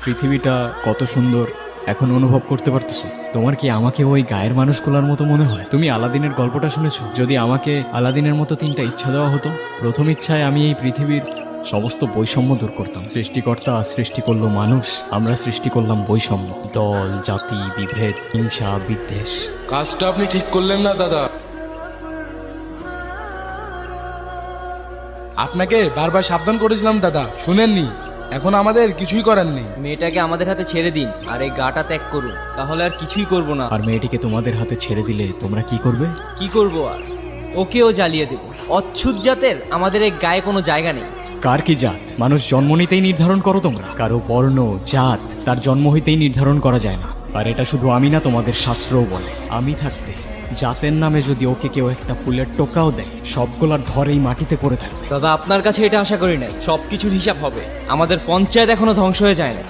পৃথিবীটা কত সুন্দর এখন অনুভব করতে পারতেছো? তোমার কি আমাকে ওই গায়ের মানুষগুলোর মতো মনে হয়? তুমি আলাদিনের গল্পটা শুনেছো? যদি আমাকে আলাদিনের মতো 3টা ইচ্ছা দেওয়া হতো, প্রথম ইচ্ছায় আমি এই পৃথিবীর সমস্ত বৈষম্য দূর করতাম। সৃষ্টিকর্তা সৃষ্টি করলো মানুষ, আমরা সৃষ্টি করলাম বৈষম্য, দল, জাতি, বিভেদ, হিংসা, বিদ্বেষ। কাজটা আপনি ঠিক করলেন না দাদা। আপনাকে বারবার সাবধান করেছিলাম দাদা, শুনেননি। এখন আমাদের কিছুই করার নেই। মেয়েটাকে আমাদের হাতে ছেড়ে দিন আর এই গাটা ত্যাগ করুন, তাহলে আর কিছুই করব না। আর মেয়েটিকে তোমাদের হাতে ছেড়ে দিলে তোমরা কি করবে? কি করব আর? ওকেও জ্বালিয়ে দেব। অচ্ছুত জাতের আমাদের এই গায়ে কোনো জায়গা নেই। কার কি জাত মানুষ জন্ম নিতেই নির্ধারণ করো তোমরা? কারো বর্ণ জাত তার জন্ম হইতেই নির্ধারণ করা যায় না। আর এটা শুধু আমি না, তোমাদের শাস্ত্রও বলে। আমি থাকতে জাতের নামে যদি ওকে কেউ একটা ফুলের টোকাও দেয়, সবগুলার ধরেই মাটিতে পড়ে থাকবে। দাদা, আপনার কাছে এটা আশা করি নাই। সব কিছুর হিসাব হবে। আমাদের পঞ্চায়েত এখনো ধ্বংস হয়ে যায় না।